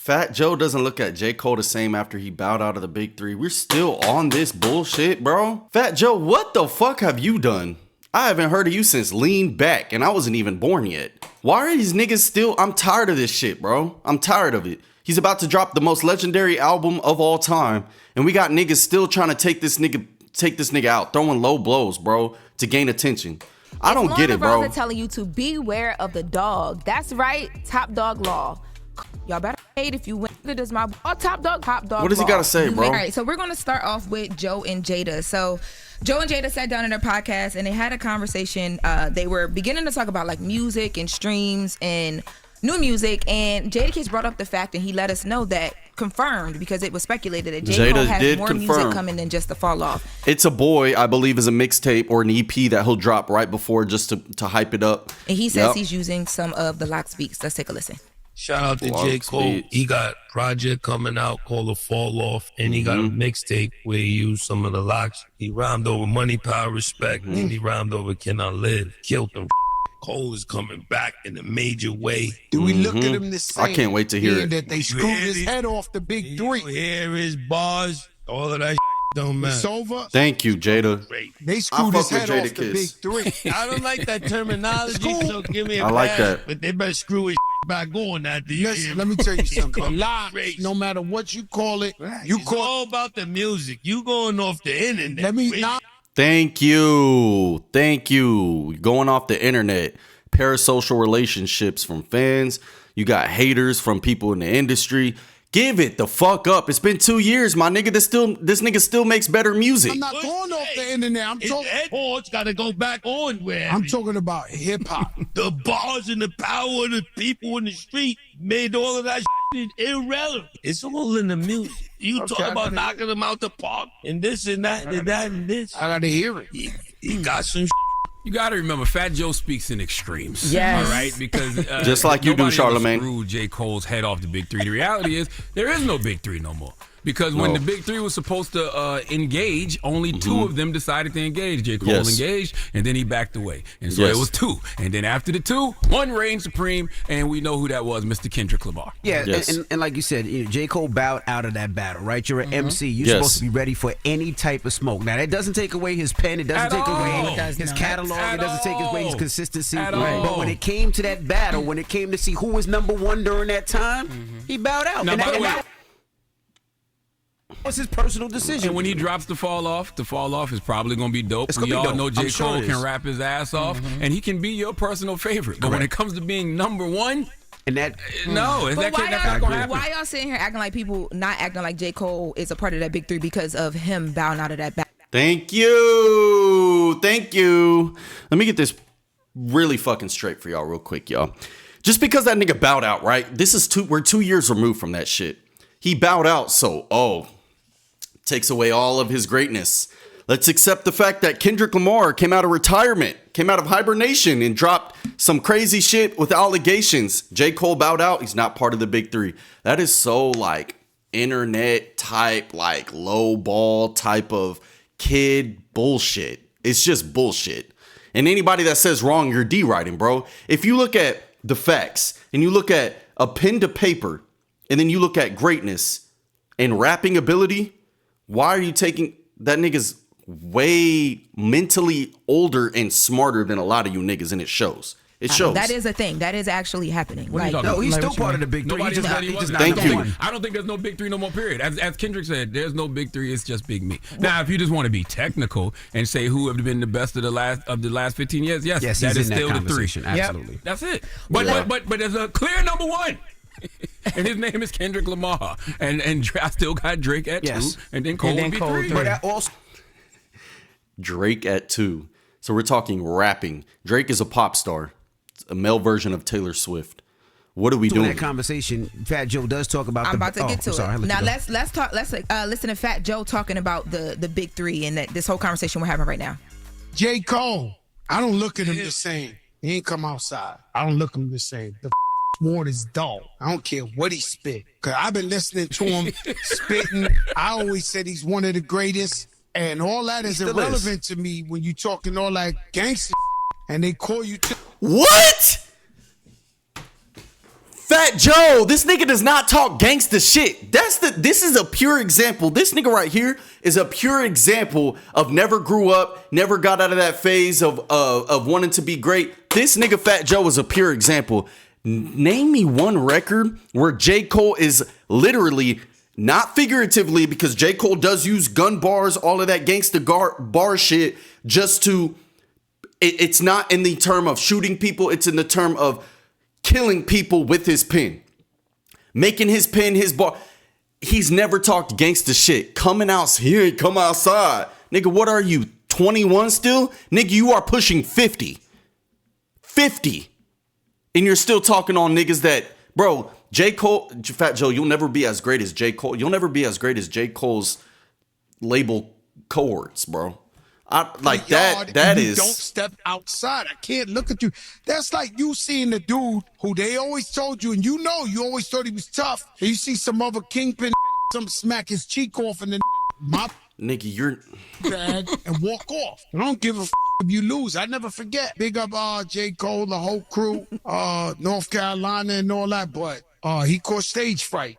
Fat Joe doesn't look at J. Cole the same after he bowed out of the big three. We're still on this bullshit, bro. Fat Joe, what the fuck have you done? I haven't heard of you since Lean Back, and I wasn't even born yet. Why are these niggas still? I'm tired of this shit, bro. I'm tired of it. He's about to drop the most legendary album of all time, and we got niggas still trying to take this nigga out, throwing low blows, bro, to gain attention. I don't get it, bro. It's telling you to beware of the dog. That's right, Top Dog Law. Y'all better hate if you win. It is my top dog. What does he got to say, bro? All right, so we're going to start off with Joe and Jada. So Joe and Jada sat down in their podcast and they had a conversation. They were beginning to talk about like music and streams and new music, and Jadakiss brought up the fact, and he let us know that confirmed, because it was speculated that J. Cole has more music coming than just the Fall Off. It's a Boy, I believe, is a mixtape or an EP that he'll drop right before just to hype it up. And he says he's using some of the Lox beats. Let's take a listen. Shout out to J. Cole. He got a project coming out called The Fall Off, and he got a mixtape where he used some of the Lox. He rhymed over Money, Power, Respect, and he rhymed over Can I Live. Killed them. Cole is coming back in a major way. Do we look at him the same? I can't wait to hear it. That they screwed his head off the big three. Hear his bars. All of that don't matter. It's over. Thank you, Jada. They screwed his head off the big three. I don't like that terminology, so give me a I like pass, that. but they better screw his back on after you. Listen, let me tell you something. A lot, no matter what you call it, it's all about the music. You going off the internet. Let me not. Thank you. Going off the internet. Parasocial relationships from fans. You got haters from people in the industry. Give it the fuck up. It's been 2 years, my nigga. This nigga still makes better music. I'm not going off the internet. I'm talking. Headboards got to go back on where I'm talking about hip hop. The bars and the power of the people in the street made all of that shit irrelevant. It's all in the music. You talk about knocking them out the park and this and that and that and this. I gotta hear it. He got some. You got to remember, Fat Joe speaks in extremes. Yes. All right? Because just like you do, Charlamagne. Screwed J. Cole's head off the big three. The reality is, there is no big three no more. Because when the big three was supposed to engage, only two of them decided to engage. J. Cole engaged, and then he backed away. And so it was two. And then after the two, one reigned supreme, and we know who that was, Mr. Kendrick Lamar. Yeah, and like you said, J. Cole bowed out of that battle, right? You're an MC. You're supposed to be ready for any type of smoke. Now, that doesn't take away his pen. It doesn't take away his catalog. It doesn't take away his consistency. But when it came to that battle, when it came to see who was number one during that time, he bowed out. Now, by the way, was his personal decision. And when he drops the fall off is probably going to be dope. We all know J. Cole can rap his ass off, and he can be your personal favorite. But when it comes to being number one, and that that's not going to happen. Why y'all sitting here acting like people not acting like J. Cole is a part of that big three because of him bowing out of that battle? Thank you. Let me get this really fucking straight for y'all real quick, y'all. Just because that nigga bowed out, right? We're 2 years removed from that shit. He bowed out, so takes away all of his greatness. Let's accept the fact that Kendrick Lamar came out of retirement, came out of hibernation, and dropped some crazy shit with allegations. J. Cole bowed out. He's not part of the big three. That is so like internet type, like low ball type of kid bullshit. It's just bullshit. And anybody that says wrong, you're D-writing, bro. If you look at the facts and you look at a pen to paper and then you look at greatness and rapping ability, why are you taking that nigga's way mentally older and smarter than a lot of you niggas, and it shows. It shows. That is a thing. That is actually happening. No, he's still part of the big three. Thank you. I don't think there's no big three no more, period. As Kendrick said, there's no big three. It's just Big Me. Now, if you just want to be technical and say who have been the best of the last 15 years, yes, that is still the three. Absolutely. Yep. That's it. But there's a clear number one. And his name is Kendrick Lamar. And I still got Drake at 2. And then Cole would be 3. But that also Drake at 2. So we're talking rapping. Drake is a pop star. A male version of Taylor Swift. What are we doing? In that conversation, Fat Joe does talk about. I'm about to get to it. Now let's talk. Let's listen to Fat Joe talking about the big three and this whole conversation we're having right now. J. Cole, I don't look at him the same. He ain't come outside. I don't look at him the same. The word is dog. I don't care what he spit. Cause I've been listening to him spitting. I always said he's one of the greatest, and all that is irrelevant to me when you talking all that gangster. And they call you. What? Fat Joe, this nigga does not talk gangsta shit. This is a pure example. This nigga right here is a pure example of never grew up, never got out of that phase of wanting to be great. This nigga Fat Joe is a pure example. Name me one record where JCole is literally, not figuratively, because JCole does use gun bars, all of that gangsta bar shit, just to, it's not in the term of shooting people, it's in the term of killing people with his pen, making his pen his bar. He's never talked gangsta shit. Coming out here, come outside, nigga. What are you, 21 still, nigga? You are pushing 50, and you're still talking on niggas that, bro. JCole, Fat Joe, you'll never be as great as JCole. You'll never be as great as JCole's label cohorts, bro. That is. Don't step outside. I can't look at you. That's like you seeing the dude who they always told you, and you always thought he was tough. And you see some other kingpin, some smack his cheek off and then mop. Nigga, you're bag and walk off. I don't give a if you lose. I never forget. Big up JCole, the whole crew, North Carolina and all that, but he caught stage fright.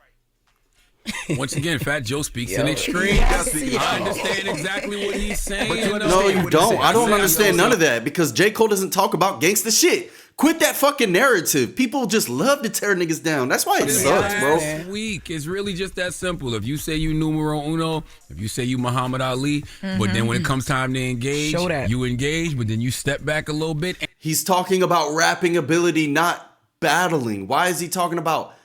Once again, Fat Joe speaks in extreme. I understand exactly what he's saying. No, you don't. I don't understand none of that because JCole doesn't talk about gangsta shit. Quit that fucking narrative. People just love to tear niggas down. That's why it sucks, bro. It's weak. It's really just that simple. If you say you numero uno, if you say you Muhammad Ali, but then when it comes time to engage, you engage, but then you step back a little bit. He's talking about rapping ability, not battling. Why is he talking about?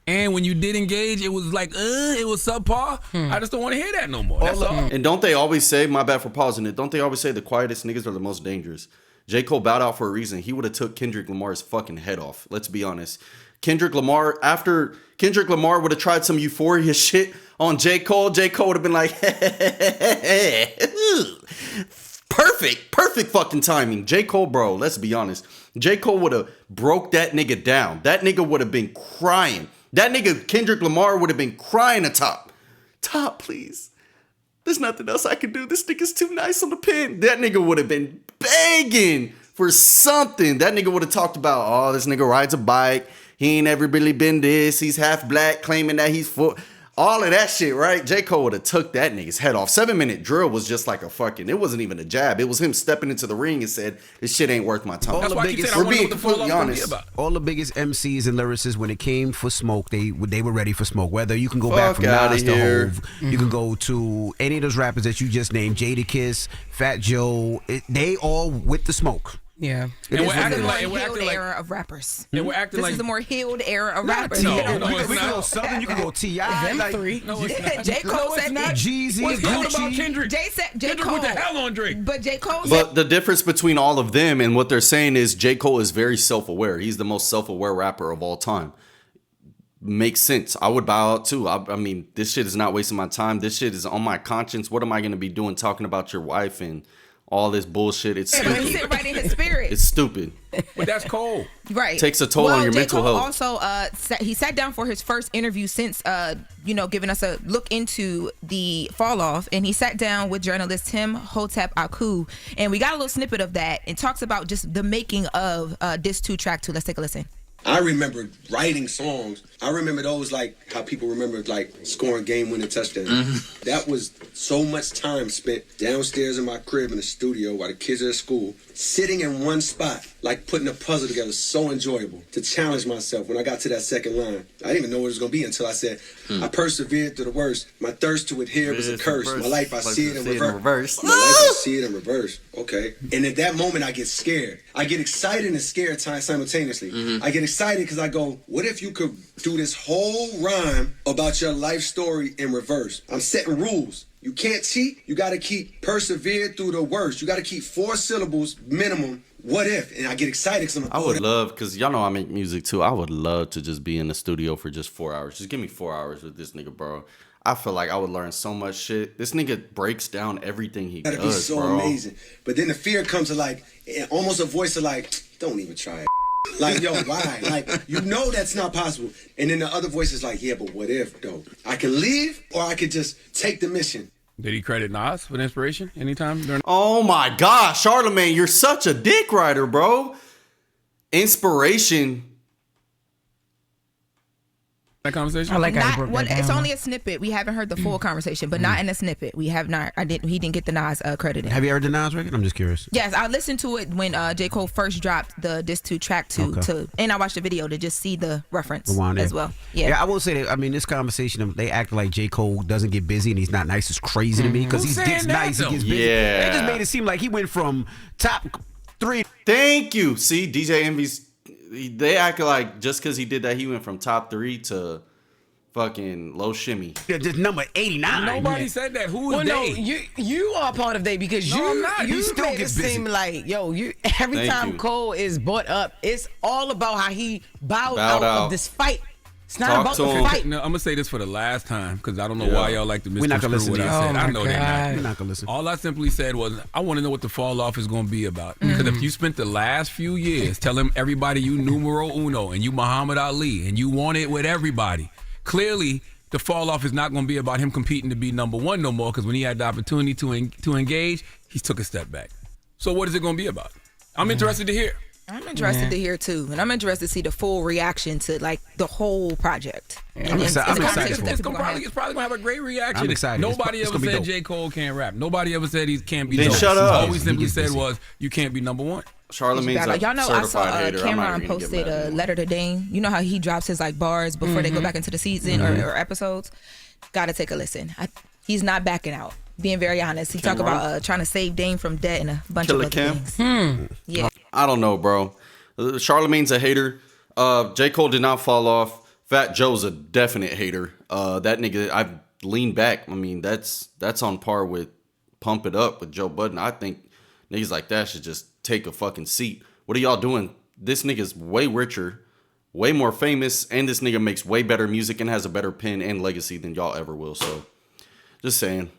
And when you did engage, it was like, it was subpar. I just don't want to hear that no more. That's all. And don't they always say, my bad for pausing it, don't they always say the quietest niggas are the most dangerous? JCole bowed out for a reason. He would have took Kendrick Lamar's fucking head off. Let's be honest. After Kendrick Lamar would have tried some Euphoria shit on JCole would have been like, perfect fucking timing. JCole, bro, let's be honest. JCole would have broke that nigga down. That nigga would have been crying. That nigga Kendrick Lamar would have been crying atop. Top, please. There's nothing else I can do. This nigga's too nice on the pen. That nigga would have been begging for something. That nigga would have talked about, oh, this nigga rides a bike. He ain't ever really been this. He's half black, claiming that he's full. All of that shit, right? JCole would have took that nigga's head off. 7-minute drill was just like it wasn't even a jab. It was him stepping into the ring and said, this shit ain't worth my time. We're being completely honest. All the biggest MCs and lyricists, when it came for smoke, they were ready for smoke. Whether you can go back from Nas to Hove, you can go to any of those rappers that you just named, Jadakiss, Fat Joe, they all with the smoke. Yeah, and we're acting like era of rappers. And we're acting this is the more healed era of rappers. No, it's not. Southern, you can go T.I. Them three. No, it's not. JCole said not. Jeezy, What's good about Kendrick? Kendrick put the hell on Drake. But JCole. But the difference between all of them and what they're saying is JCole is very self-aware. He's the most self-aware rapper of all time. Makes sense. I would bow out too. I mean, this shit is not wasting my time. This shit is on my conscience. What am I going to be doing talking about your wife and all this bullshit? It's stupid. He sit right in his spirit. It's stupid. But that's Cole. Right. Takes a toll on your mental health. Also, he sat down for his first interview since, giving us a look into the fall off, and he sat down with journalist Tim Hotep Aku, and we got a little snippet of that, and talks about just the making of this 2 track 2. Let's take a listen. I remember writing songs. I remember those like how people remember like scoring game-winning touchdowns. Mm-hmm. That was so much time spent downstairs in my crib in the studio while the kids are at school, sitting in one spot, like putting a puzzle together. So enjoyable to challenge myself. When I got to that second line, I didn't even know what it was going to be until I said, I persevered through the worst. My thirst to adhere was a curse. My life, I see it in reverse. My life, I see it in reverse. Okay. And at that moment, I get scared. I get excited and scared simultaneously. Mm-hmm. I get excited because I go, what if you could do this whole rhyme about your life story in reverse? I'm setting rules. You can't cheat. You got to keep persevere through the worst. You got to keep 4 syllables minimum. What if? And I get excited because I'm. I would love, because y'all know I make music too. I would love to just be in the studio for just 4 hours. Just give me 4 hours with this nigga, bro. I feel like I would learn so much shit. This nigga breaks down everything he does, bro. That'd be so amazing. But then the fear comes to like, almost a voice of like, don't even try it. Like, yo, why? Like, you know that's not possible. And then the other voice is like, yeah, but what if, though? I can leave or I could just take the mission. Did he credit Nas for inspiration anytime during? Oh my gosh, Charlamagne, you're such a dick rider, bro. Inspiration. that conversation? I like it's only a snippet. We haven't heard the full conversation, but not in a snippet. We have not. He didn't get the Nas credit. Have you heard the Nas record? I'm just curious. Yes, I listened to it when J. Cole first dropped the Diss 2 track 2 and I watched the video to just see the reference as well. Yeah, I will say that. I mean, this conversation, they act like J. Cole doesn't get busy and he's not nice. It's crazy to me because he gets nice, he gets busy. Yeah. They just made it seem like he went from top 3. Thank you. See, DJ Envy's, they act like just because he did that, he went from top 3 to fucking low shimmy. Yeah, just number 89. Nobody said that. Who is they? No, you are part of they because you still made get it busy. seem like every time Cole is brought up, it's all about how he bowed out of this fight. It's not about the fight. No, I'm gonna say this for the last time because I don't know why y'all like to misconstrue what I said. I know they're not. We're not gonna listen. All I simply said was I want to know what the fall off is gonna be about. Because if you spent the last few years telling everybody you numero uno and you Muhammad Ali and you want it with everybody, clearly the fall off is not gonna be about him competing to be number one no more. Because when he had the opportunity to engage, he took a step back. So what is it gonna be about? I'm interested to hear. I'm interested to hear too, and I'm interested to see the full reaction to like the whole project. I'm excited for it. It's probably gonna have a great reaction. I'm excited. Nobody ever said J. Cole can't rap. Nobody ever said he can't be. Then dope. shut up. All we simply said was you can't be number one. Charlamagne's a y'all know certified I hater. saw Cameron posted a letter to Dame. You know how he drops his like bars before they go back into the season or episodes. Gotta take a listen. He's not backing out. Being very honest, he talk about trying to save Dame from debt and a bunch of other things. Yeah, I don't know, bro. Charlamagne's a hater. J. Cole did not fall off. Fat Joe's a definite hater. That nigga, I've leaned back. I mean, that's on par with Pump It Up with Joe Budden. I think niggas like that should just take a fucking seat. What are y'all doing? This nigga's way richer, way more famous, and this nigga makes way better music and has a better pen and legacy than y'all ever will. So, just saying.